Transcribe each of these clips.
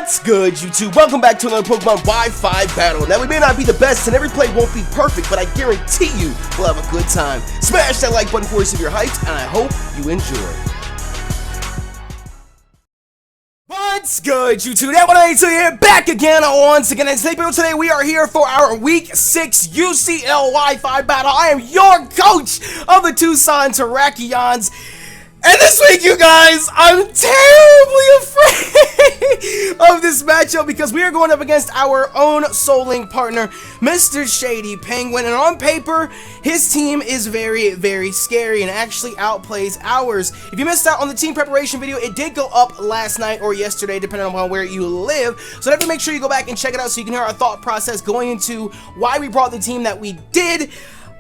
What's good, YouTube? Welcome back to another Pokemon Wi-Fi battle. Now, we may not be the best, and every play won't be perfect, but I guarantee you we'll have a good time. Smash that like button for us if you're hyped, and I hope you enjoy. What's good, YouTube? That 182 here, back again once again. And today we are here for our Week 6 UCL Wi-Fi battle. I am your coach of the Tucson Terrakions. And this week, you guys, I'm terribly afraid of this matchup because we are going up against our own Soul Link partner, Mr. Shady Penguin. And on paper, his team is very, very scary and actually outplays ours. If you missed out on the team preparation video, it did go up last night or yesterday, depending on where you live. So definitely make sure you go back and check it out so you can hear our thought process going into why we brought the team that we did.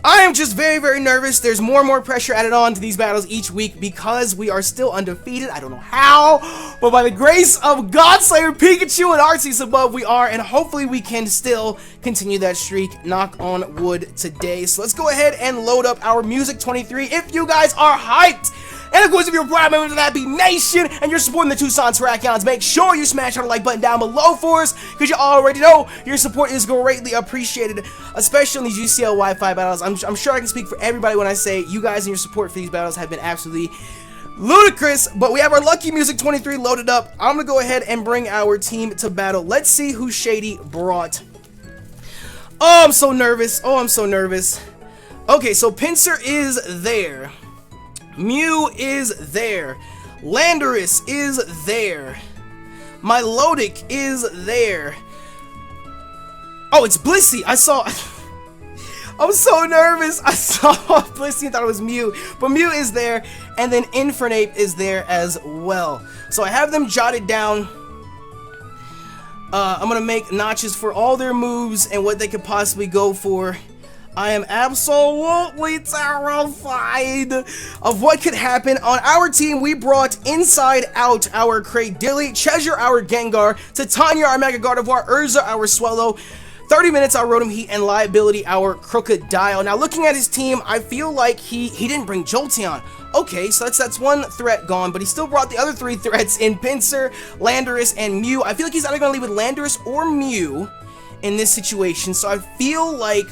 I am just very, very nervous. There's more and more pressure added on to these battles each week because we are still undefeated. I don't know how, but by the grace of Godslayer Pikachu and Arceus above, we are, and hopefully we can still continue that streak. Knock on wood today. So let's go ahead and load up our Music 23 if you guys are hyped. And of course, if you're a proud member of the Happy Nation and you're supporting the Tucson Terrakions, make sure you smash that like button down below for us, because you already know your support is greatly appreciated, especially in these UCL Wi-Fi battles. I'm sure I can speak for everybody when I say you guys and your support for these battles have been absolutely ludicrous. But we have our lucky Music 23 loaded up. I'm going to go ahead and bring our team to battle. Let's see who Shady brought. Oh, I'm so nervous. Oh, I'm so nervous. Okay, so Pinsir is there. Mew is there. Landorus is there. Milotic is there. Oh, it's Blissey. I was so nervous. I saw Blissey and thought it was Mew. But Mew is there. And then Infernape is there as well. So I have them jotted down. I'm going to make notches for all their moves and what they could possibly go for. I am absolutely terrified of what could happen. On our team, we brought Inside Out our Cradily, Treasure our Gengar, Titania our Mega Gardevoir, Urza our Swallow, 30 Minutes our Rotom Heat, and Liability our Crocodile. Now, looking at his team, I feel like he didn't bring Jolteon. Okay, so that's one threat gone, but he still brought the other three threats in Pinsir, Landorus, and Mew. I feel like he's either going to leave with Landorus or Mew in this situation, so I feel like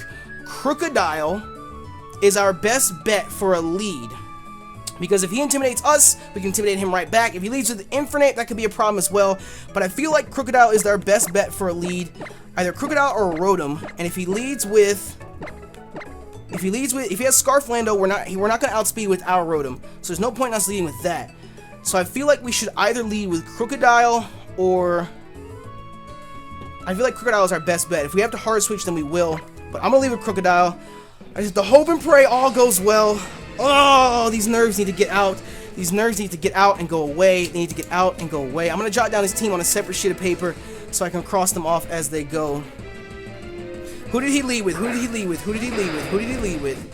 Crocodile is our best bet for a lead, because if he intimidates us, we can intimidate him right back. If he leads with Infernape, that could be a problem as well, but I feel like Crocodile is our best bet for a lead, either Crocodile or Rotom. And if he leads with, if he has Scarflando, we're not going to outspeed with our Rotom, so there's no point in us leading with that. So I feel like we should either lead with Crocodile, or I feel like Crocodile is our best bet. If we have to hard switch, then we will. But I'm going to leave with Crocodile. I just hope and pray all goes well. Oh, these nerves need to get out. These nerves need to get out and go away. They need to get out and go away. I'm going to jot down his team on a separate sheet of paper so I can cross them off as they go. Who did he lead with? Who did he lead with? Who did he lead with? Who did he lead with?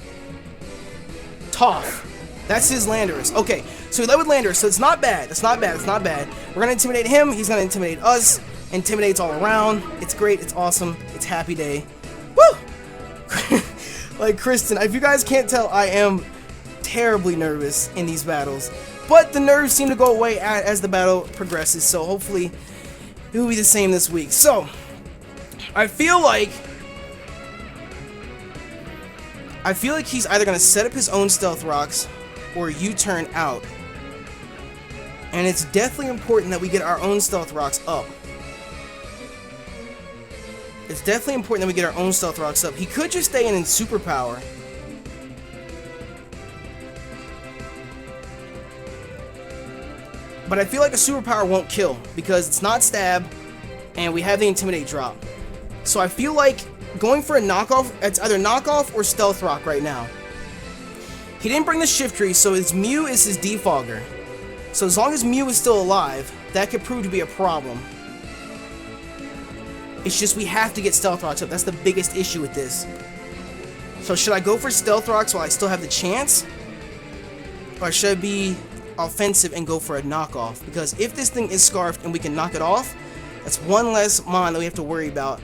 Toph. That's his Landorus. Okay, so he led with Landorus, so it's not bad. It's not bad. It's not bad. We're going to intimidate him. He's going to intimidate us. Intimidates all around. It's great. It's awesome. It's happy day. Woo! Like Kristen, if you guys can't tell, I am terribly nervous in these battles, but the nerves seem to go away as the battle progresses, so hopefully it will be the same this week. So I feel like he's either going to set up his own Stealth Rocks or U-turn out, and it's definitely important that we get our own Stealth Rocks up. It's definitely important that we get our own Stealth Rocks up. He could just stay in Superpower. But I feel like a Superpower won't kill because it's not Stab and we have the Intimidate drop. So I feel like going for a knockoff, it's either knockoff or Stealth Rock right now. He didn't bring the Shift Tree, so his Mew is his Defogger. So as long as Mew is still alive, that could prove to be a problem. It's just we have to get Stealth Rocks up. That's the biggest issue with this. So should I go for Stealth Rocks while I still have the chance? Or should I be offensive and go for a knockoff? Because if this thing is scarfed and we can knock it off, that's one less mon that we have to worry about.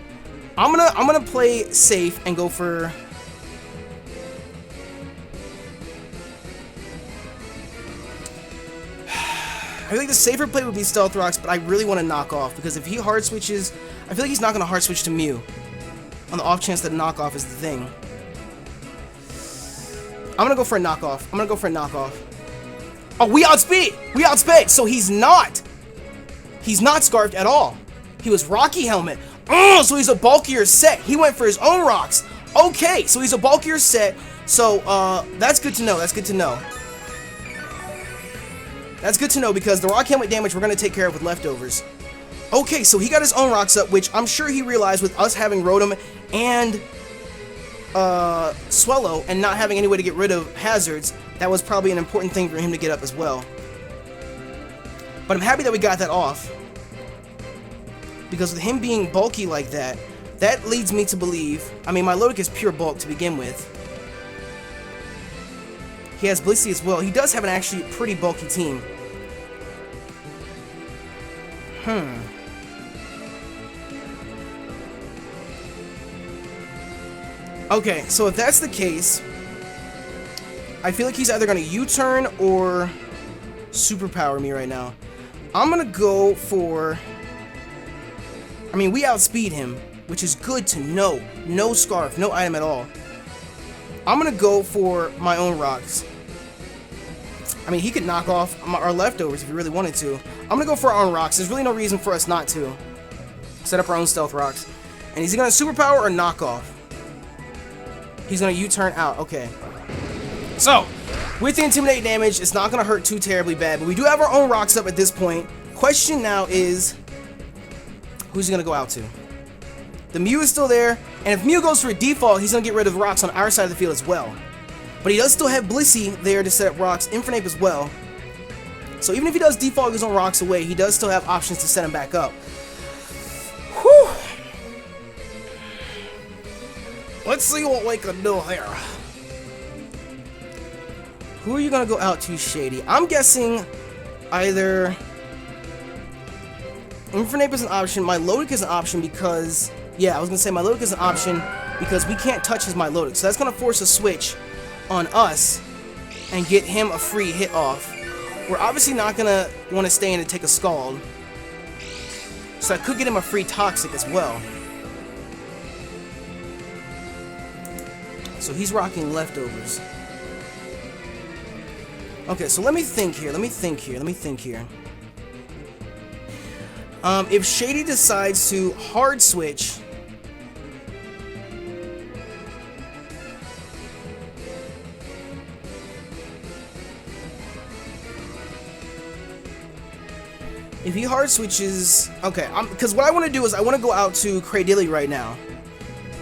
I'm gonna play safe and go for feel like the safer play would be Stealth Rocks, but I really want to knock off, because if he hard switches, I feel like he's not going to hard switch to Mew. On the off chance that a knockoff is the thing. I'm going to go for a knockoff. Oh, we outspeed! So he's not Scarfed at all. He was Rocky Helmet. Oh, so he's a bulkier set. He went for his own rocks. Okay, so he's a bulkier set. So, that's good to know. That's good to know because the Rock Helmet damage we're going to take care of with leftovers. Okay, so he got his own rocks up, which I'm sure he realized with us having Rotom and Swellow and not having any way to get rid of hazards, that was probably an important thing for him to get up as well. But I'm happy that we got that off. Because with him being bulky like that, that leads me to believe, I mean, Milotic is pure bulk to begin with. He has Blissey as well. He does have an actually pretty bulky team. Okay, so if that's the case, I feel like he's either going to U-turn or superpower me right now. I'm going to go for... I mean, we outspeed him, which is good to know. No Scarf, no item at all. I'm going to go for my own rocks. I mean, he could knock off our leftovers if he really wanted to. I'm going to go for our own rocks. There's really no reason for us not to. Set up our own stealth rocks. And is he going to superpower or knock off? He's going to U-turn out. Okay. So, with the Intimidate damage, it's not going to hurt too terribly bad. But we do have our own rocks up at this point. Question now is, who's he going to go out to? The Mew is still there. And if Mew goes for a default, he's going to get rid of the rocks on our side of the field as well. But he does still have Blissey there to set up rocks. Infernape as well. So even if he does default his own rocks away, he does still have options to set him back up. Whew. Let's see what we can do here. Who are you going to go out to, Shady? I'm guessing either Infernape is an option, Milotic is an option because... Yeah, I was going to say Milotic is an option because we can't touch his Milotic. So that's going to force a switch on us and get him a free hit off. We're obviously not going to want to stay in and take a Scald. So I could get him a free Toxic as well. So he's rocking leftovers. Okay, so let me think here. If Shady decides to hard switch... If he hard switches... Okay, because what I want to do is I want to go out to Cradily right now.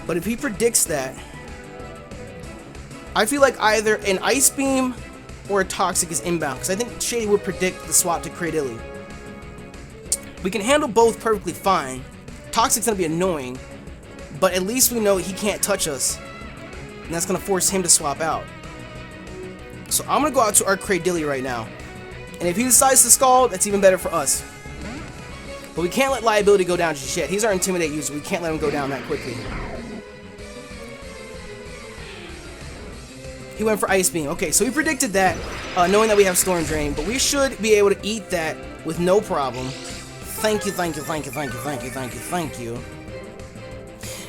But if he predicts that... I feel like either an Ice Beam or a Toxic is inbound. Because I think Shady would predict the swap to Cradily. We can handle both perfectly fine. Toxic's going to be annoying. But at least we know he can't touch us. And that's going to force him to swap out. So I'm going to go out to our Cradily right now. And if he decides to Scald, that's even better for us. But we can't let Liability go down just yet. He's our Intimidate user. We can't let him go down that quickly. He went for Ice Beam. Okay, so we predicted that, knowing that we have Storm Drain. But we should be able to eat that with no problem. Thank you. And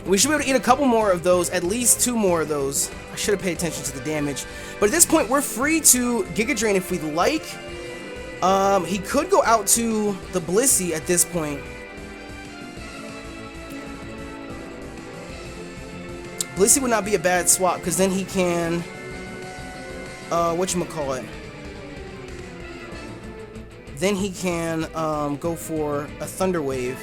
we should be able to eat a couple more of those, at least 2 more of those. I should have paid attention to the damage. But at this point, we're free to Giga Drain if we'd like. He could go out to the Blissey at this point. Blissey would not be a bad swap, because then he can... whatchamacallit? Then he can go for a Thunder Wave.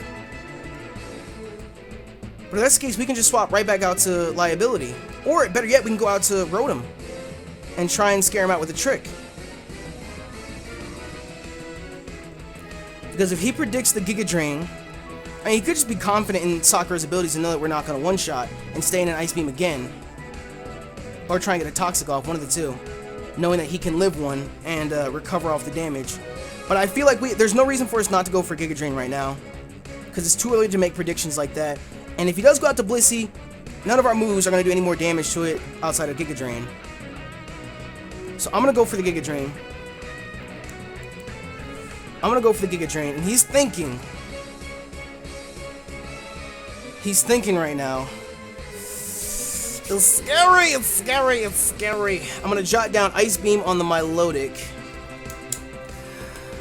But in that case, we can just swap right back out to Liability. Or, better yet, we can go out to Rotom and try and scare him out with a trick. Because if he predicts the Giga Drain, I mean, he could just be confident in Sakura's abilities and know that we're not going to one-shot and stay in an Ice Beam again. Or try and get a Toxic off, one of the two. Knowing that he can live one and recover off the damage. But I feel like there's no reason for us not to go for Giga Drain right now. Because it's too early to make predictions like that. And if he does go out to Blissey, none of our moves are going to do any more damage to it outside of Giga Drain. So I'm going to go for the Giga Drain. I'm gonna go for the Giga Drain, and he's thinking. He's thinking right now. It's scary, it's scary, it's scary. I'm gonna jot down Ice Beam on the Milotic.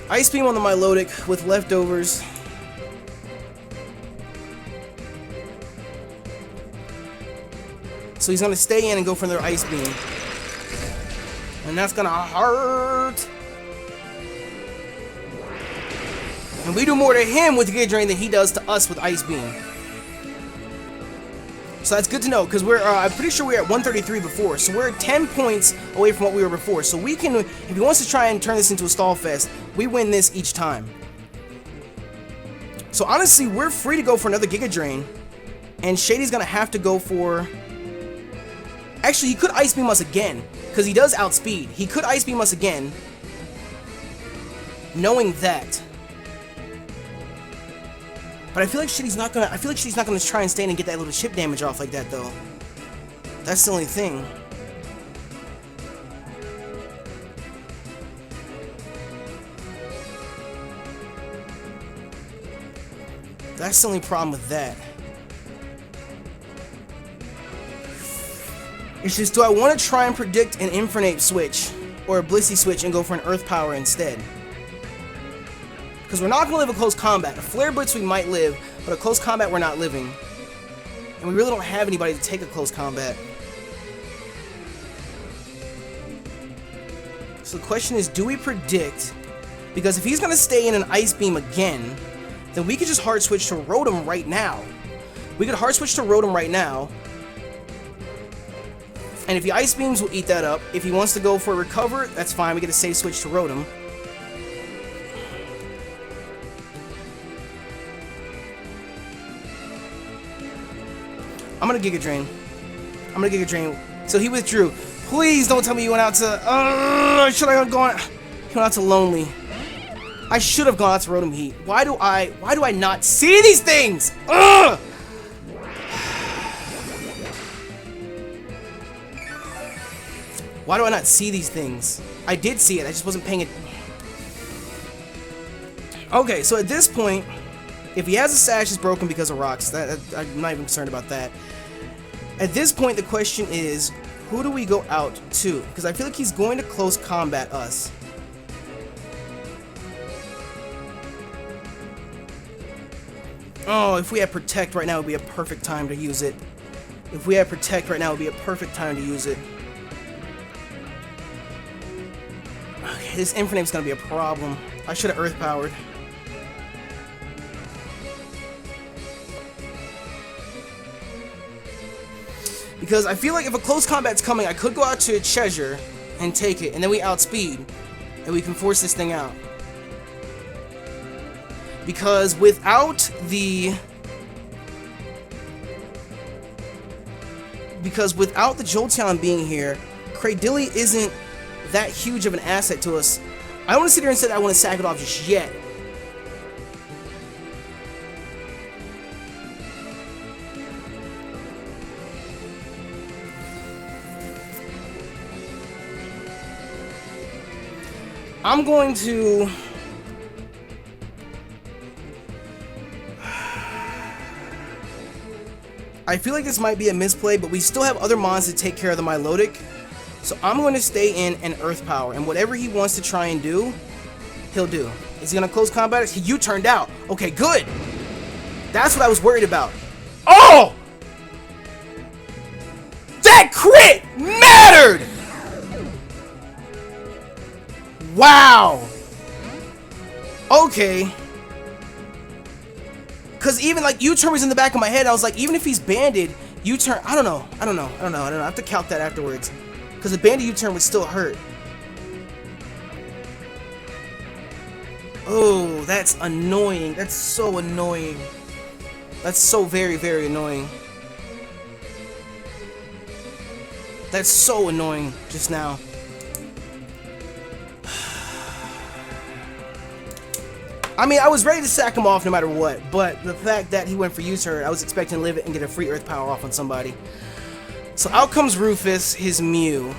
Ice Beam on the Milotic with leftovers. So he's gonna stay in and go for another Ice Beam. And that's gonna hurt. And we do more to him with Giga Drain than he does to us with Ice Beam. So that's good to know, because we're, I'm pretty sure we were at 133 before, so we're 10 points away from what we were before. So we can, if he wants to try and turn this into a stall fest, we win this each time. So honestly, we're free to go for another Giga Drain, and Shady's gonna have to go for... Actually, he could Ice Beam us again, because he does outspeed. He could Ice Beam us again, knowing that. But I feel like Shady's not gonna. I feel like Shady's not gonna try and stand and get that little chip damage off like that, though. That's the only thing. That's the only problem with that. It's just, do I want to try and predict an Infernape switch or a Blissey switch and go for an Earth Power instead? Because we're not going to live a close combat. A Flare Blitz we might live, but a close combat we're not living. And we really don't have anybody to take a close combat. So the question is, do we predict? Because if he's going to stay in an Ice Beam again, then we could just hard switch to Rotom right now. We could hard switch to Rotom right now. And if he Ice Beams, we'll eat that up. If he wants to go for a Recover, that's fine. We get a safe switch to Rotom. I'm gonna Giga Drain. I'm gonna Giga Drain. So he withdrew. Please don't tell me you went out to... should I have gone... He went out to Lonely. I should have gone out to Rotom Heat. Why do I not see these things? Ugh! Why do I not see these things? I did see it, I just wasn't paying it. Okay, so at this point, if he has a Sash, it's broken because of rocks. I'm not even concerned about that. At this point, the question is, who do we go out to? Because I feel like he's going to close combat us. Oh, if we had Protect right now, it would be a perfect time to use it. If we had Protect right now, it would be a perfect time to use it. Okay, this Infernape's gonna be a problem. I should have Earth Powered. Because I feel like if a close combat's coming, I could go out to Cheshire and take it, and then we outspeed, and we can force this thing out. Because without the Jolteon being here, Cradily isn't that huge of an asset to us. I don't want to sit here and say that I want to sack it off just yet. I'm going to... I feel like this might be a misplay, but we still have other mons to take care of the Milotic. So I'm going to stay in an Earth Power, and whatever he wants to try and do, he'll do. Is he going to close combat? You turned out. Okay, good. That's what I was worried about. Oh! That crit mattered! Wow. Okay. Because even like U-turn was in the back of my head. I was like, even if he's banded, U-turn. I don't know. I have to count that afterwards. Because a banded U-turn would still hurt. Oh, that's annoying. That's so annoying. That's so very, very annoying. That's so annoying just now. I mean, I was ready to sack him off no matter what, but the fact that he went for U-turn, I was expecting to live it and get a free Earth Power off on somebody. So out comes Rufus, his Mew.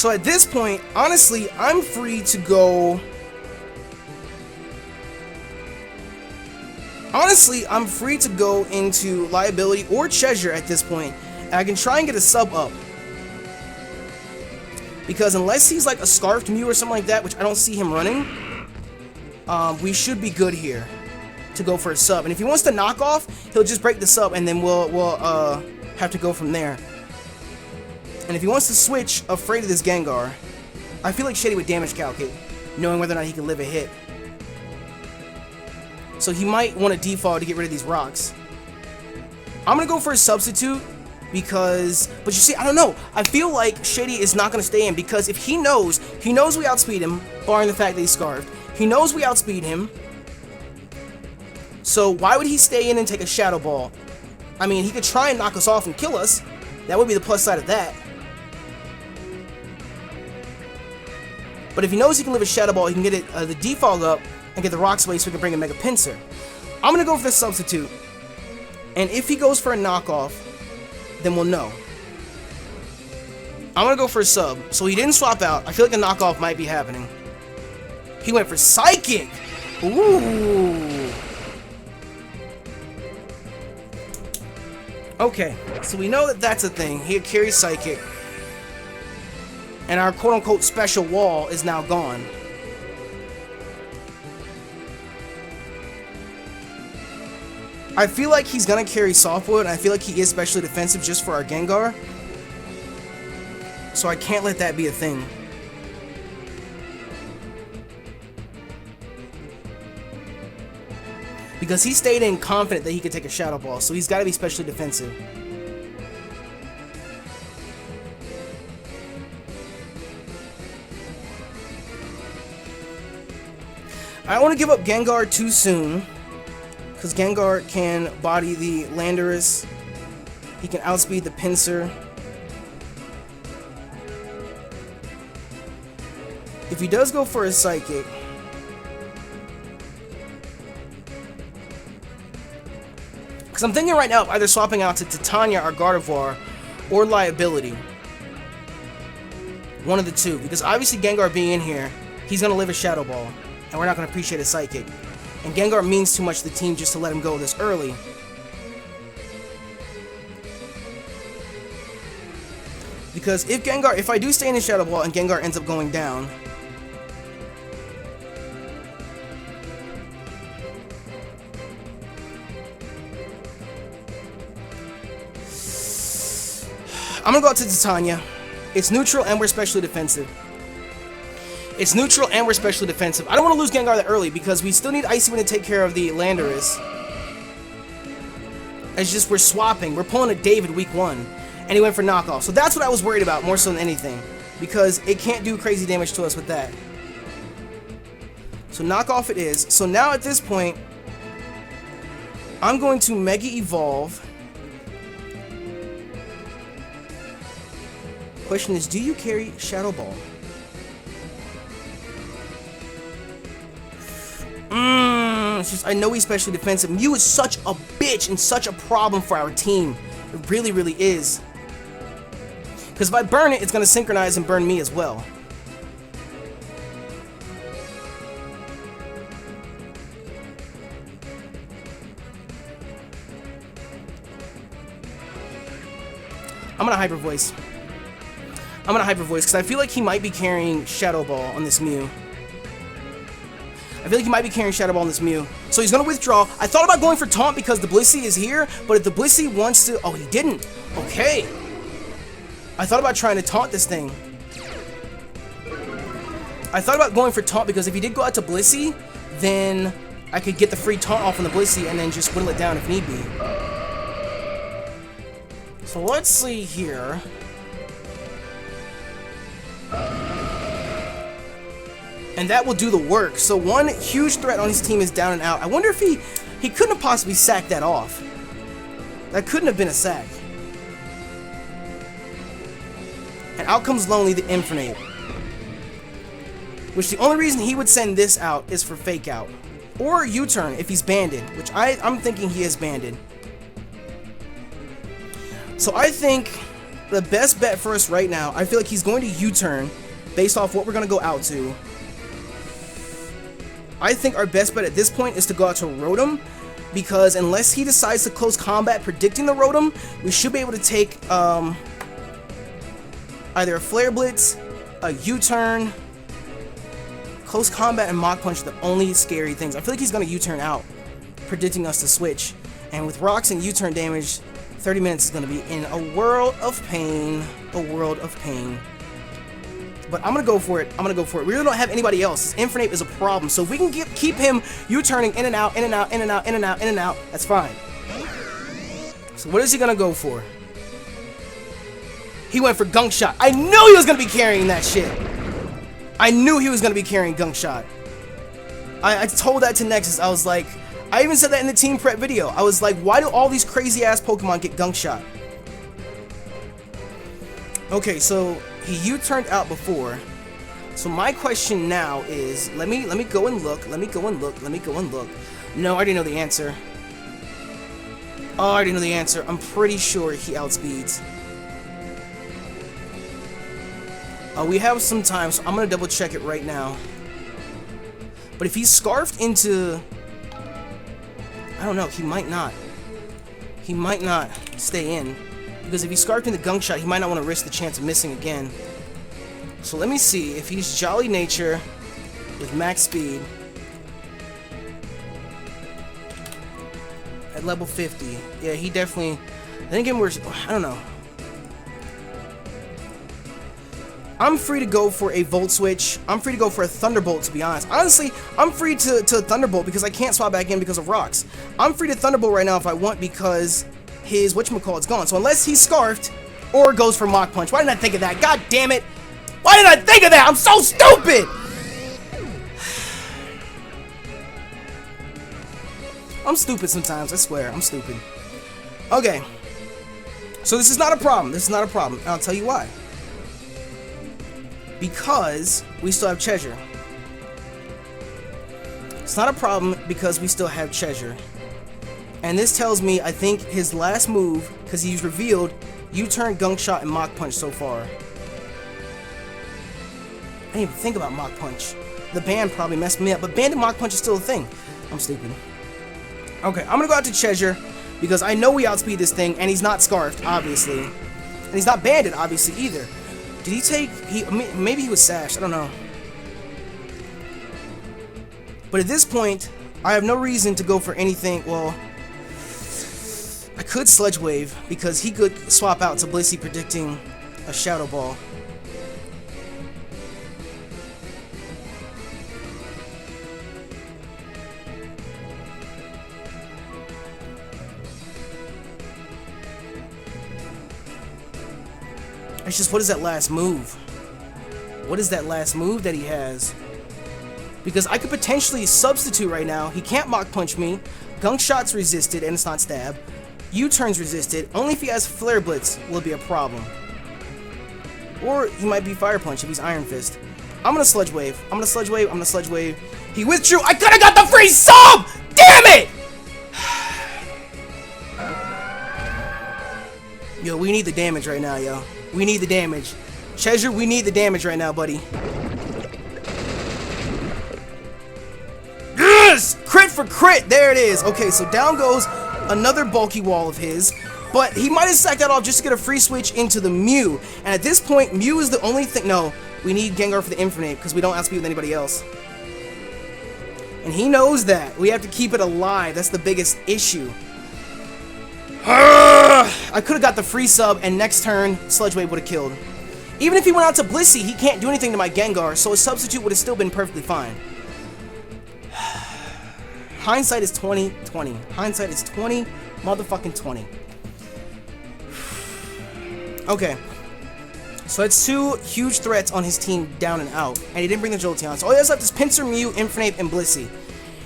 So at this point, honestly, I'm free to go... Honestly, I'm free to go into Liability or Treasure at this point, and I can try and get a sub up. Because unless he's like a Scarfed Mew or something like that, which I don't see him running, we should be good here to go for a sub. And if he wants to knock off, he'll just break the sub, and then we'll have to go from there. And if he wants to switch, afraid of this Gengar, I feel like Shady would damage calculate, knowing whether or not he can live a hit. So he might want to default to get rid of these rocks. I'm going to go for a substitute because... But you see, I don't know. I feel like Shady is not going to stay in because if he knows we outspeed him, barring the fact that he's Scarfed. He knows we outspeed him. So why would he stay in and take a Shadow Ball? I mean, he could try and knock us off and kill us. That would be the plus side of that. But if he knows he can live a Shadow Ball, he can get it the default up and get the rocks away so we can bring a Mega Pinsir. I'm going to go for the substitute. And if he goes for a knockoff, then we'll know. I'm going to go for a sub. So he didn't swap out. I feel like a knockoff might be happening. He went for Psychic. Ooh. Okay, so we know that that's a thing. He carries Psychic. And our quote-unquote special wall is now gone. I feel like he's gonna carry Softwood, and I feel like he is specially defensive just for our Gengar. So I can't let that be a thing. Because he stayed in confident that he could take a Shadow Ball, so he's gotta be specially defensive. I don't want to give up Gengar too soon. Because Gengar can body the Landorus. He can outspeed the Pinsir. If he does go for a Psychic, because I'm thinking right now of either swapping out to Titania or Gardevoir or Liability. One of the two. Because obviously Gengar being in here, he's going to live a Shadow Ball. And we're not going to appreciate a Psychic. And Gengar means too much to the team just to let him go this early. Because if I do stay in the Shadow Ball and Gengar ends up going down, I'm going to go out to Titania. It's neutral and we're specially defensive. It's neutral and we're specially defensive. I don't want to lose Gengar that early because we still need Icy Wind to take care of the Landorus. It's just we're swapping. We're pulling a David week 1. And he went for knockoff. So that's what I was worried about more so than anything. Because it can't do crazy damage to us with that. So knockoff it is. So now at this point, I'm going to Mega Evolve. Question is, do you carry Shadow Ball? It's just, I know he's specially defensive. Mew is such a bitch and such a problem for our team. It really, really is. Because if I burn it, it's going to synchronize and burn me as well. I'm going to Hyper Voice. I'm going to Hyper Voice because I feel like he might be carrying Shadow Ball on this Mew. I feel like he might be carrying Shadow Ball on this Mew. So he's going to withdraw. I thought about going for Taunt because the Blissey is here, but if the Blissey wants to... Oh, he didn't. Okay. I thought about trying to Taunt this thing. I thought about going for Taunt because if he did go out to Blissey, then I could get the free Taunt off on the Blissey and then just whittle it down if need be. So let's see here. And that will do the work. So one huge threat on his team is down and out. I wonder if he couldn't have possibly sacked that off. That couldn't have been a sack. And out comes Lonely, the Infernape. Which the only reason he would send this out is for Fake Out. Or U-Turn if he's banded. Which I'm thinking he is banded. So I think the best bet for us right now, I feel like he's going to U-turn based off what we're going to go out to. I think our best bet at this point is to go out to Rotom, because unless he decides to close combat predicting the Rotom, we should be able to take either a Flare Blitz, a U-turn, close combat, and Mach Punch are the only scary things. I feel like he's going to U-turn out, predicting us to switch. And with rocks and U-turn damage, 30 minutes is going to be in a world of pain. A world of pain. But I'm going to go for it. I'm going to go for it. We really don't have anybody else. This Infernape is a problem. So if we can keep him U-turning in and out, in and out, in and out, in and out, in and out, that's fine. So what is he going to go for? He went for Gunk Shot. I knew he was going to be carrying that shit. I knew he was going to be carrying Gunk Shot. I told that to Nexus. I was like, I even said that in the team prep video. I was like, why do all these crazy ass Pokemon get Gunk Shot? Okay, so he U-turned out before. So my question now is, let me go and look. Let me go and look. Let me go and look. No, I already know the answer. Oh, I already know the answer. I'm pretty sure he outspeeds. We have some time, so I'm gonna double check it right now. But if he's scarfed into, I don't know, he might not. He might not stay in. Because if he's scarfed into Gunk Shot, he might not want to risk the chance of missing again. So let me see if he's Jolly Nature with max speed at level 50. Yeah, he definitely. Then again, I don't know. I'm free to go for a Volt Switch. I'm free to go for a Thunderbolt, to be honest. Honestly, I'm free to Thunderbolt because I can't swap back in because of rocks. I'm free to Thunderbolt right now if I want because his whatchamacallit's gone. So unless he's scarfed or goes for Mach Punch. Why didn't I think of that? God damn it! Why didn't I think of that? I'm so stupid! I'm stupid sometimes, I swear. I'm stupid. Okay. So this is not a problem. This is not a problem. And I'll tell you why. Because we still have Treasure. It's not a problem because we still have Treasure. And this tells me, I think, his last move, because he's revealed U-turn, Gunk Shot, and Mach Punch so far. I didn't even think about Mach Punch. The ban probably messed me up, but Banded Mach Punch is still a thing. I'm stupid. Okay, I'm gonna go out to Treasure, because I know we outspeed this thing, and he's not scarfed, obviously. And he's not banded, obviously, either. Did he take... maybe he was sashed, I don't know. But at this point, I have no reason to go for anything, well... I could Sludge Wave, because he could swap out to Blissey predicting a Shadow Ball. It's just, what is that last move? What is that last move that he has? Because I could potentially substitute right now. He can't Mach Punch me. Gunk Shot's resisted, and it's not stab. U-turn's resisted. Only if he has Flare Blitz will be a problem. Or he might be Fire Punch if he's Iron Fist. I'm gonna Sludge Wave. I'm gonna Sludge Wave. I'm gonna Sludge Wave. He withdrew. I could have got the free sub! Damn it! Yo, we need the damage right now, yo. We need the damage. Treasure, we need the damage right now, buddy. Yes! Crit for crit! There it is. Okay, so down goes another bulky wall of his. But he might have sacked that off just to get a free switch into the Mew. And at this point, Mew is the only thing... No, we need Gengar for the Infernape because we don't outspeed with anybody else. And he knows that. We have to keep it alive. That's the biggest issue. I could have got the free sub, and next turn, Sludge Wave would have killed. Even if he went out to Blissey, he can't do anything to my Gengar, so a substitute would have still been perfectly fine. Hindsight is 20/20. Hindsight is 20 motherfucking 20. Okay. So that's two huge threats on his team down and out, and he didn't bring the Jolteon. So all he has left is Pinsir, Mew, Infernape, and Blissey.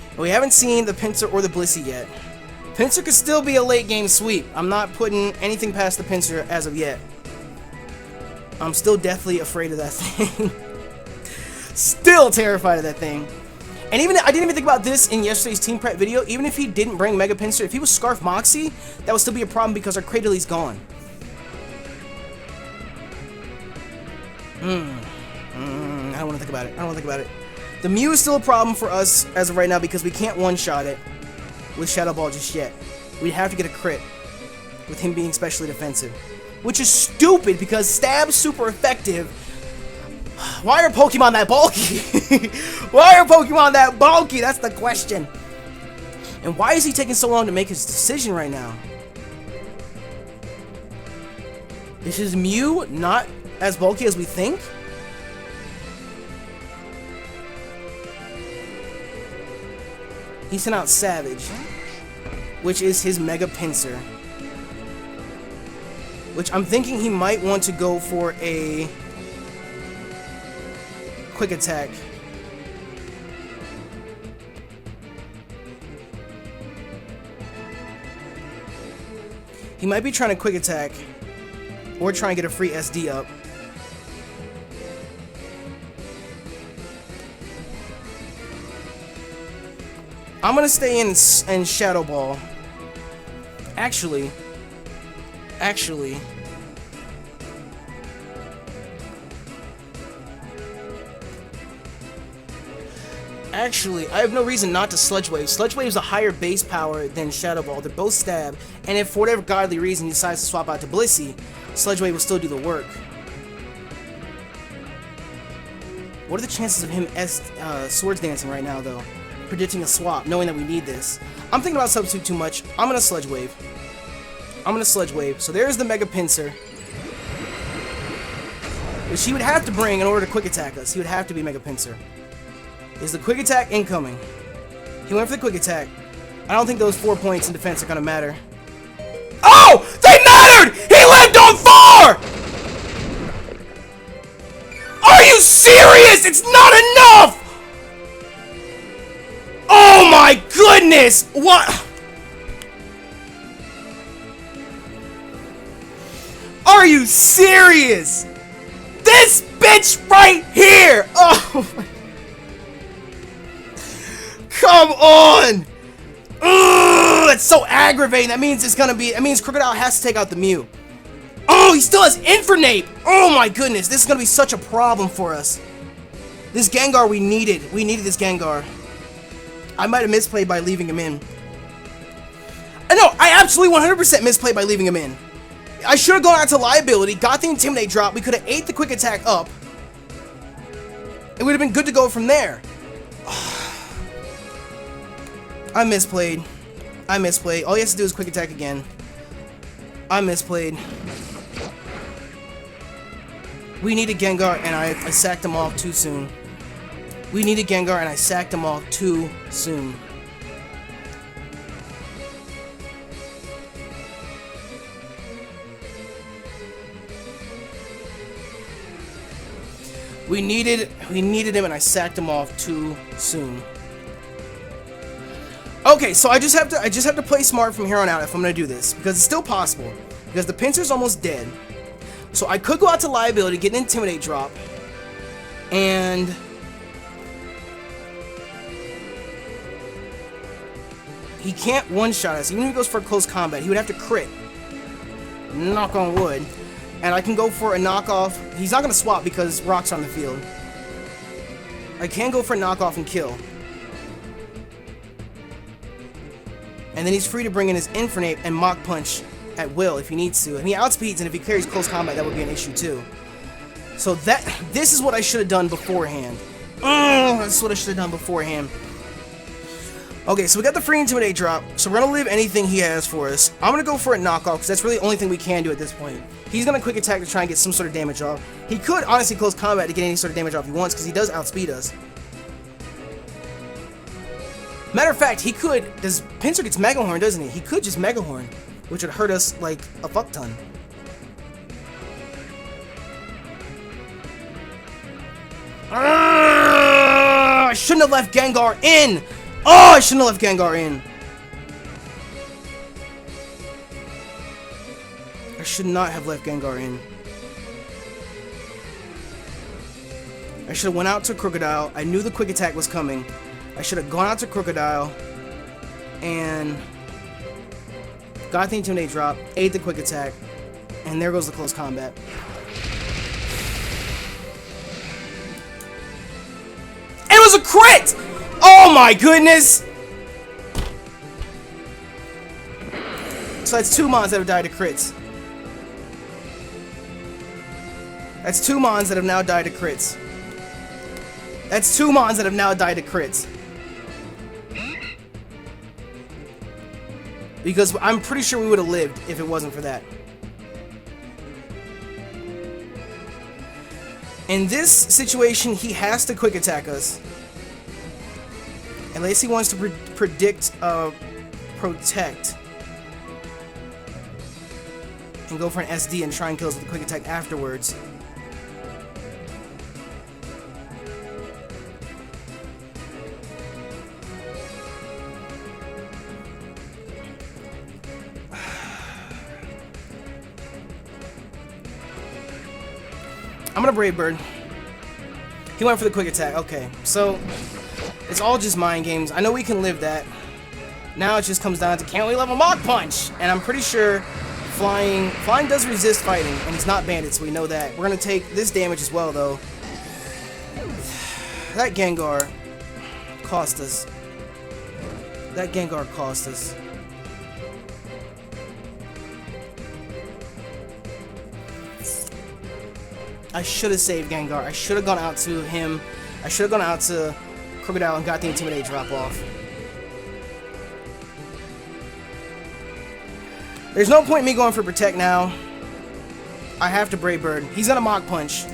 And we haven't seen the Pinsir or the Blissey yet. Pinsir could still be a late game sweep. I'm not putting anything past the Pinsir as of yet. I'm still deathly afraid of that thing. Still terrified of that thing. And even I didn't even think about this in yesterday's team prep video. Even if he didn't bring Mega Pinsir, if he was Scarf Moxie, that would still be a problem because our Cradily's gone. I don't want to think about it. I don't want to think about it. The Mew is still a problem for us as of right now because we can't one-shot it with Shadow Ball just yet. We'd have to get a crit with him being specially defensive. Which is stupid because Stab's super effective. Why are Pokemon that bulky? Why are Pokemon that bulky? That's the question. And why is he taking so long to make his decision right now? Is his Mew not as bulky as we think? He sent out Savage, which is his Mega Pinsir. Which I'm thinking he might want to go for a Quick Attack. He might be trying to Quick Attack or try and get a free SD up. I'm gonna stay in Shadow Ball. Actually, I have no reason not to Sludge Wave. Sludge Wave is a higher base power than Shadow Ball. They're both stab, and if for whatever godly reason he decides to swap out to Blissey, Sludge Wave will still do the work. What are the chances of him Swords Dancing right now, though? Predicting a swap, knowing that we need this. I'm thinking about Substitute too much. I'm gonna Sludge Wave. So there's the Mega Pinsir, which he would have to bring in order to Quick Attack us. He would have to be Mega Pinsir. Is the Quick Attack incoming? He went for the Quick Attack. I don't think those 4 points in defense are gonna matter. Oh! They mattered! He lived on 4! Are you serious? It's not enough! Oh my goodness! What? Are you serious? This bitch right here! Oh my... Come on! Ugh, that's so aggravating. That means Crocodile has to take out the Mew. Oh, he still has Infernape! Oh my goodness, this is gonna be such a problem for us. This Gengar we needed. We needed this Gengar. I might have misplayed by leaving him in. No, I absolutely 100% misplayed by leaving him in. I should have gone out to Liability, got the Intimidate drop, we could have ate the Quick Attack up. It would have been good to go from there. I misplayed. All he has to do is Quick Attack again. I misplayed. We needed Gengar and I sacked him off too soon. We needed Gengar and I sacked him off too soon. We needed him and I sacked him off too soon. Okay, so I just have to play smart from here on out if I'm gonna do this, because it's still possible. Because the Pinsir's almost dead. So I could go out to Liability, get an Intimidate drop, and he can't one-shot us. Even if he goes for close combat, he would have to crit. Knock on wood. And I can go for a knockoff. He's not gonna swap because Rock's on the field. I can go for a knockoff and kill. And then he's free to bring in his Infernape and Mach Punch at will if he needs to. And he outspeeds, and if he carries close combat, that would be an issue too. So this is what I should have done beforehand. That's what I should have done beforehand. Okay, so we got the free Intimidate drop, so we're gonna live anything he has for us. I'm gonna go for a knockoff, because that's really the only thing we can do at this point. He's gonna Quick Attack to try and get some sort of damage off. He could honestly close combat to get any sort of damage off he wants, because he does outspeed us. Matter of fact, he could... Pinsir gets Mega Horn, doesn't he? He could just Mega Horn, which would hurt us, like, a fuck ton. I shouldn't have left Gengar in! Oh, I shouldn't have left Gengar in. I should not have left Gengar in. I should have went out to Crocodile. I knew the Quick Attack was coming. I should have gone out to Crocodile and got the Intimidate drop, ate the Quick Attack, and there goes the close combat. was a crit! Oh my goodness! So that's 2 mons that have died to crits. That's 2 mons that have now died to crits. That's 2 mons that have now died to crits. Because I'm pretty sure we would have lived if it wasn't for that. In this situation, he has to quick attack us. Unless he wants to predict, protect. And go for an SD and try and kill us with a quick attack afterwards. I'm gonna Brave Bird. He went for the quick attack. Okay, so it's all just mind games. I know we can live that. Now it just comes down to, can we level Mach Punch? And I'm pretty sure Flying does resist fighting, and he's not banded, so we know that. We're gonna take this damage as well, though. That Gengar cost us. That Gengar cost us. I should have saved Gengar. I should have gone out to him. I should have gone out to Crocodile and got the Intimidate drop off. There's no point in me going for Protect now. I have to Brave Bird. He's gonna Mach Punch,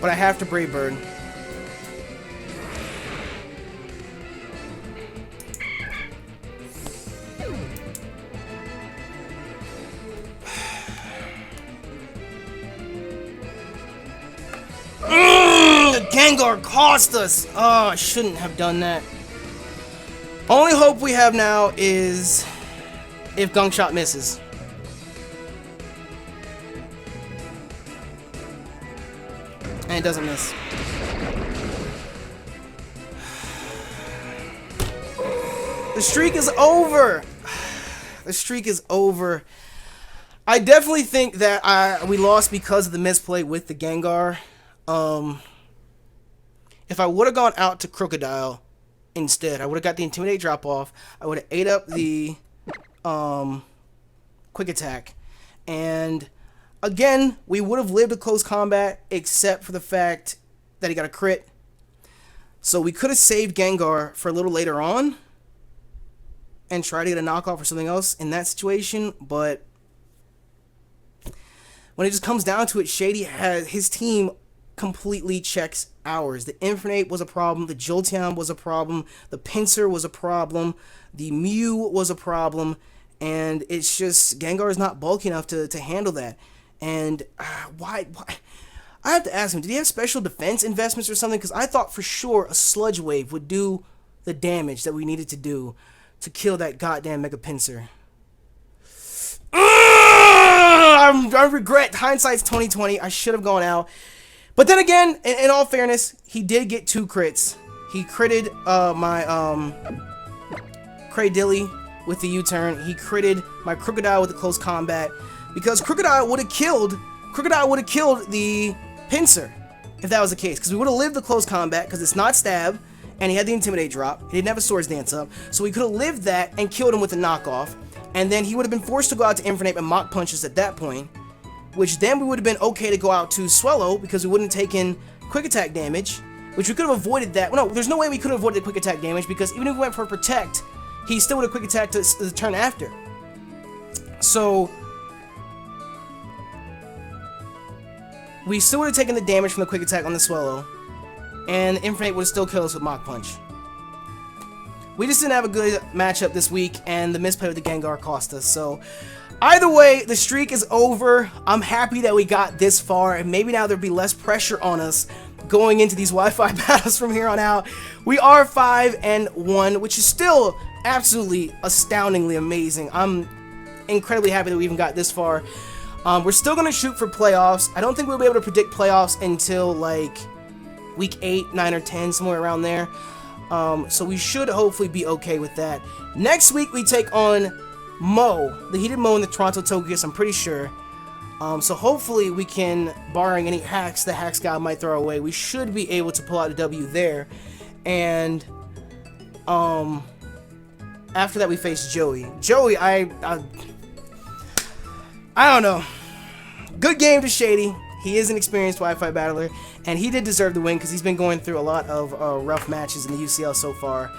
but I have to Brave Bird. Gengar cost us! Oh, I shouldn't have done that. Only hope we have now is if Gunk Shot misses. And it doesn't miss. The streak is over! The streak is over. I definitely think that we lost because of the misplay with the Gengar. If I would have gone out to Crocodile instead, I would have got the Intimidate drop off. I would have ate up the quick attack. And again, we would have lived a close combat except for the fact that he got a crit. So we could have saved Gengar for a little later on and try to get a knockoff or something else in that situation, but when it just comes down to it, Shady has his team completely checks ours. The Infernape was a problem, the Jolteon was a problem, the Pinsir was a problem, the Mew was a problem, and it's just Gengar is not bulky enough to handle that. And why? I have to ask him, did he have special defense investments or something? Because I thought for sure a Sludge Wave would do the damage that we needed to do to kill that goddamn Mega Pinsir. I regret. Hindsight's 2020. I should have gone out. But then again, in all fairness, he did get 2 crits. He critted my Cradily with the U-turn. He critted my Crocodile with the close combat. Because Crocodile would have killed the Pinsir if that was the case. Because we would have lived the close combat because it's not stab. And he had the Intimidate drop. He didn't have a Swords Dance up. So we could have lived that and killed him with a knockoff. And then he would have been forced to go out to Infernape and Mach Punches at that point. Which then we would have been okay to go out to Swellow because we wouldn't have taken quick attack damage. Which we could have avoided that. Well, no, there's no way we could have avoided the quick attack damage because even if we went for Protect, he still would have quick attacked the turn after. So we still would have taken the damage from the quick attack on the Swellow. And Infernape would have still killed us with Mach Punch. We just didn't have a good matchup this week, and the misplay with the Gengar cost us. So either way, the streak is over. I'm happy that we got this far, and maybe now there'll be less pressure on us going into these Wi-Fi battles from here on out. We are 5-1, which is still absolutely astoundingly amazing. I'm incredibly happy that we even got this far. We're still going to shoot for playoffs. I don't think we'll be able to predict playoffs until like week 8, 9, or 10, somewhere around there. So we should hopefully be okay with that. Next week we take on Mo, the Heated Mo in the Toronto Togekiss, I'm pretty sure. So hopefully we can, barring any hacks the hacks guy might throw away, we should be able to pull out a W there. And after that we faced Joey. Joey, I don't know. Good game to Shady. He is an experienced Wi-Fi battler, and he did deserve the win because he's been going through a lot of rough matches in the UCL so far.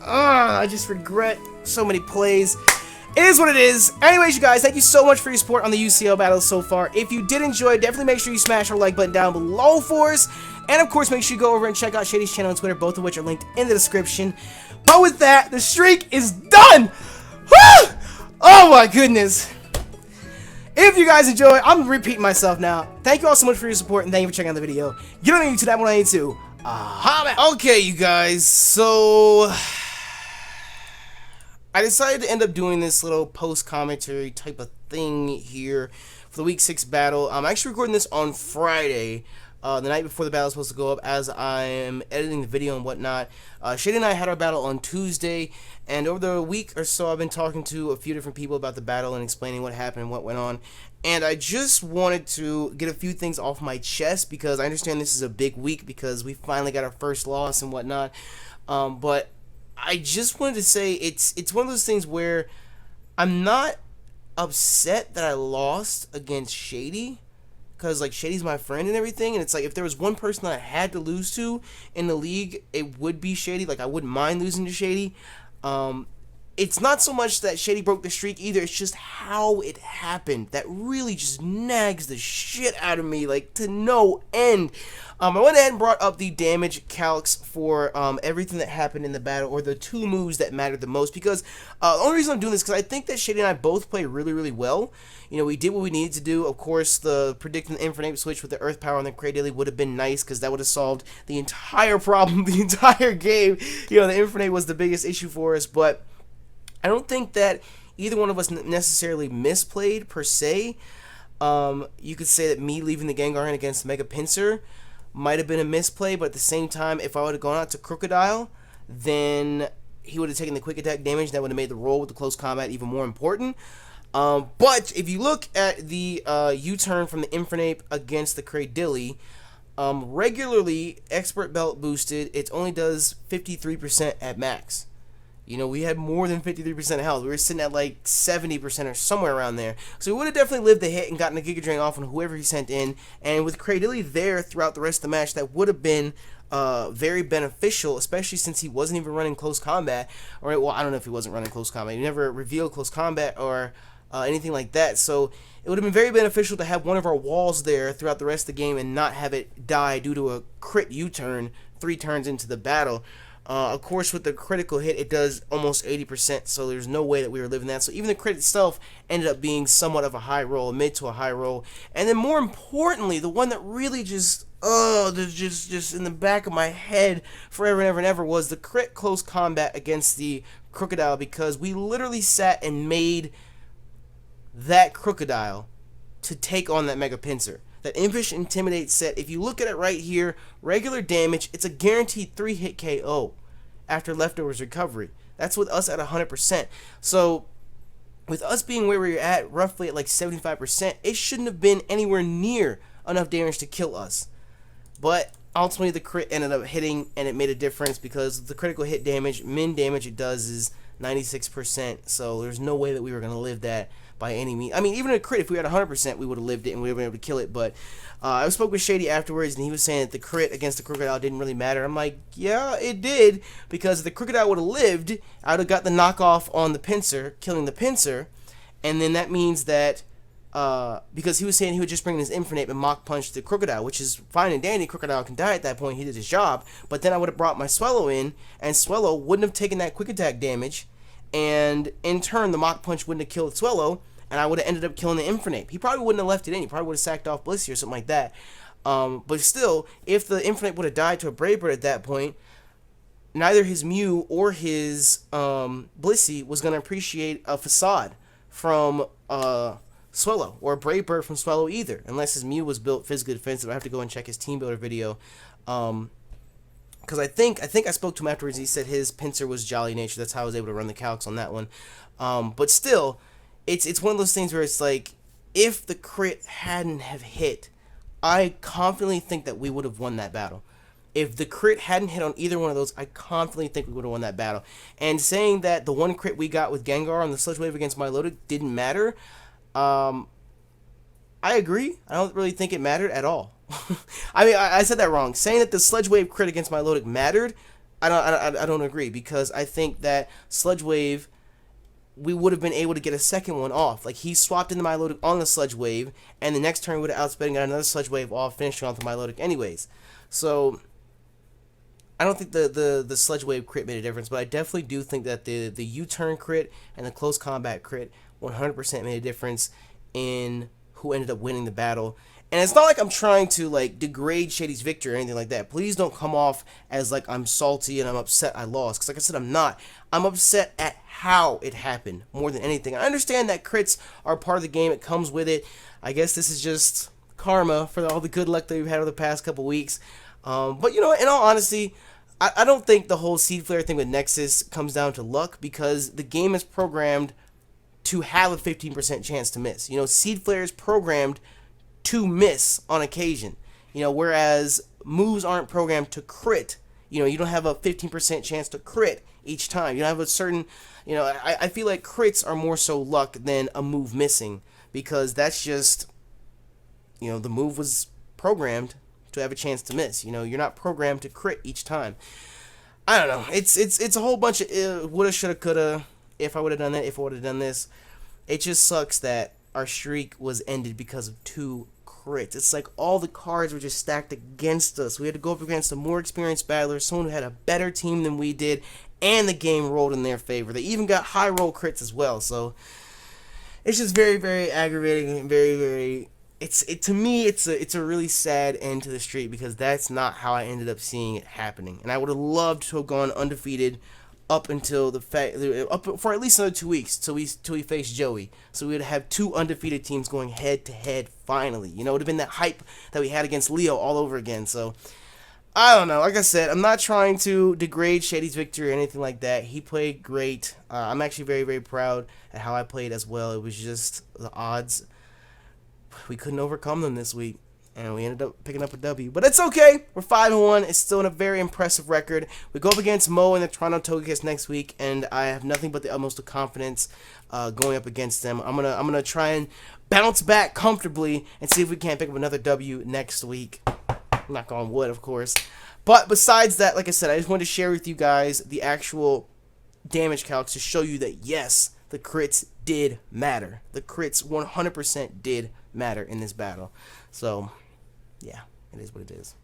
I just regret so many plays. It is what it is. Anyways, you guys, thank you so much for your support on the UCL battles so far. If you did enjoy, definitely make sure you smash our like button down below for us. And of course, make sure you go over and check out Shady's channel and Twitter, both of which are linked in the description. But with that, the streak is done! Woo! Oh my goodness. If you guys enjoy, I'm repeating myself now. Thank you all so much for your support, and thank you for checking out the video. You don't need to, that one I need to. Okay, you guys, so I decided to end up doing this little post-commentary type of thing here for the Week 6 battle. I'm actually recording this on Friday, the night before the battle is supposed to go up, as I am editing the video and whatnot. Shady and I had our battle on Tuesday, and over the week or so I've been talking to a few different people about the battle and explaining what happened and what went on. And I just wanted to get a few things off my chest, because I understand this is a big week because we finally got our first loss and whatnot. But I just wanted to say it's one of those things where I'm not upset that I lost against Shady, because like Shady's my friend and everything, and it's like if there was one person that I had to lose to in the league, it would be Shady. Like I wouldn't mind losing to Shady. It's not so much that Shady broke the streak either, it's just how it happened that really just nags the shit out of me, like to no end. I went ahead and brought up the damage calcs for everything that happened in the battle, or the two moves that mattered the most, because the only reason I'm doing this is because I think that Shady and I both play really, really well. You know, we did what we needed to do. Of course, the predicting the Infernape switch with the Earth Power on the Cradily would have been nice, because that would have solved the entire problem, the entire game. You know, the Infernape was the biggest issue for us, but I don't think that either one of us necessarily misplayed, per se. You could say that me leaving the Gengar in against Mega Pinsir might have been a misplay, but at the same time, if I would have gone out to Crocodile, then he would have taken the quick attack damage. That would have made the roll with the close combat even more important. But if you look at the U-turn from the Infernape against the Cradily, regularly expert belt boosted, it only does 53% at max. You know, we had more than 53% health. We were sitting at like 70% or somewhere around there. So we would have definitely lived the hit and gotten a Giga Drain off on whoever he sent in. And with Cradily there throughout the rest of the match, that would have been very beneficial, especially since he wasn't even running close combat. Or, well, I don't know if he wasn't running close combat. He never revealed close combat or anything like that. So it would have been very beneficial to have one of our walls there throughout the rest of the game and not have it die due to a crit U-turn 3 turns into the battle. Of course, with the critical hit, it does almost 80%, so there's no way that we were living that. So even the crit itself ended up being somewhat of a high roll, a mid to a high roll. And then more importantly, the one that really just in the back of my head forever and ever and ever was the crit close combat against the Crocodile, because we literally sat and made that Crocodile to take on that Mega Pinsir. That Impish Intimidate set, if you look at it right here, regular damage, it's a guaranteed 3-hit KO after Leftovers recovery. That's with us at 100%. So, with us being where we're at, roughly at like 75%, it shouldn't have been anywhere near enough damage to kill us. But, ultimately the crit ended up hitting, and it made a difference, because the critical hit damage, min damage it does is 96%, so there's no way that we were going to live that by any means. I mean, even a crit, if we had 100%, we would have lived it and we would have been able to kill it. But I spoke with Shady afterwards, and he was saying that the crit against the Crocodile didn't really matter. I'm like, yeah, it did, because if the Crocodile would have lived, I would have got the knockoff on the Pinsir, killing the Pinsir, and then that means that, because he was saying he would just bring his Infernape and Mach Punch the Crocodile, which is fine and dandy. Crocodile can die at that point, he did his job, but then I would have brought my Swallow in, and Swallow wouldn't have taken that quick attack damage, and in turn, the Mach Punch wouldn't have killed Swallow, and I would have ended up killing the Infernape. He probably wouldn't have left it in. He probably would have sacked off Blissey or something like that. But still, if the Infernape would have died to a Brave Bird at that point, neither his Mew or his Blissey was going to appreciate a Facade from Swallow, or a Brave Bird from Swallow either, unless his Mew was built physically defensive. I have to go and check his Team Builder video. Because I think I spoke to him afterwards. He said his Pinsir was Jolly Nature. That's how I was able to run the calcs on that one. But still, it's one of those things where it's like, if the crit hadn't have hit, I confidently think that we would have won that battle. If the crit hadn't hit on either one of those, I confidently think we would have won that battle. And saying that the one crit we got with Gengar on the Sludge Wave against Milotic didn't matter, I agree. I don't really think it mattered at all. I mean, I said that wrong. Saying that the Sludge Wave crit against Milotic mattered, I don't agree, because I think that Sludge Wave, we would have been able to get a second one off. Like, he swapped into Milotic on the Sludge Wave, and the next turn we would have outsped and got another Sludge Wave off, finishing off the Milotic anyways. So I don't think the Sludge Wave crit made a difference, but I definitely do think that the U-turn crit and the close combat crit 100% made a difference in who ended up winning the battle. And it's not like I'm trying to like degrade Shady's victory or anything like that. Please don't come off as like I'm salty and I'm upset I lost, because like I said, I'm not. I'm upset at how it happened more than anything. I understand that crits are part of the game. It comes with it. I guess this is just karma for all the good luck that we've had over the past couple weeks. But you know, in all honesty, I don't think the whole Seed Flare thing with Nexus comes down to luck, because the game is programmed to have a 15% chance to miss. You know, Seed Flare is programmed to miss on occasion. You know, whereas moves aren't programmed to crit. You know, you don't have a 15% chance to crit each time. You don't have a certain, you know, I feel like crits are more so luck than a move missing, because that's just, you know, the move was programmed to have a chance to miss. You know, you're not programmed to crit each time. I don't know. It's a whole bunch of woulda, shoulda, coulda. If I would have done that, if I would have done this. It just sucks that our streak was ended because of 2 crits. It's like all the cards were just stacked against us. We had to go up against a more experienced battler, someone who had a better team than we did, and the game rolled in their favor. They even got high roll crits as well. So it's just very, very aggravating and very, very. To me, it's a really sad end to the streak, because that's not how I ended up seeing it happening. And I would have loved to have gone undefeated up until for at least another 2 weeks till we face Joey. So we would have 2 undefeated teams going head to head finally. You know, it would have been that hype that we had against Leo all over again. So I don't know. Like I said, I'm not trying to degrade Shady's victory or anything like that. He played great. I'm actually very, very proud at how I played as well. It was just the odds. We couldn't overcome them this week, and we ended up picking up a W. But it's okay. We're 5-1. It's still in a very impressive record. We go up against Mo in the Toronto Togekiss next week, and I have nothing but the utmost of confidence going up against them. I'm gonna try and bounce back comfortably and see if we can't pick up another W next week. Knock on wood, of course. But besides that, like I said, I just wanted to share with you guys the actual damage calcs to show you that yes, the crits did matter. The crits 100% did matter in this battle. So, yeah, it is what it is.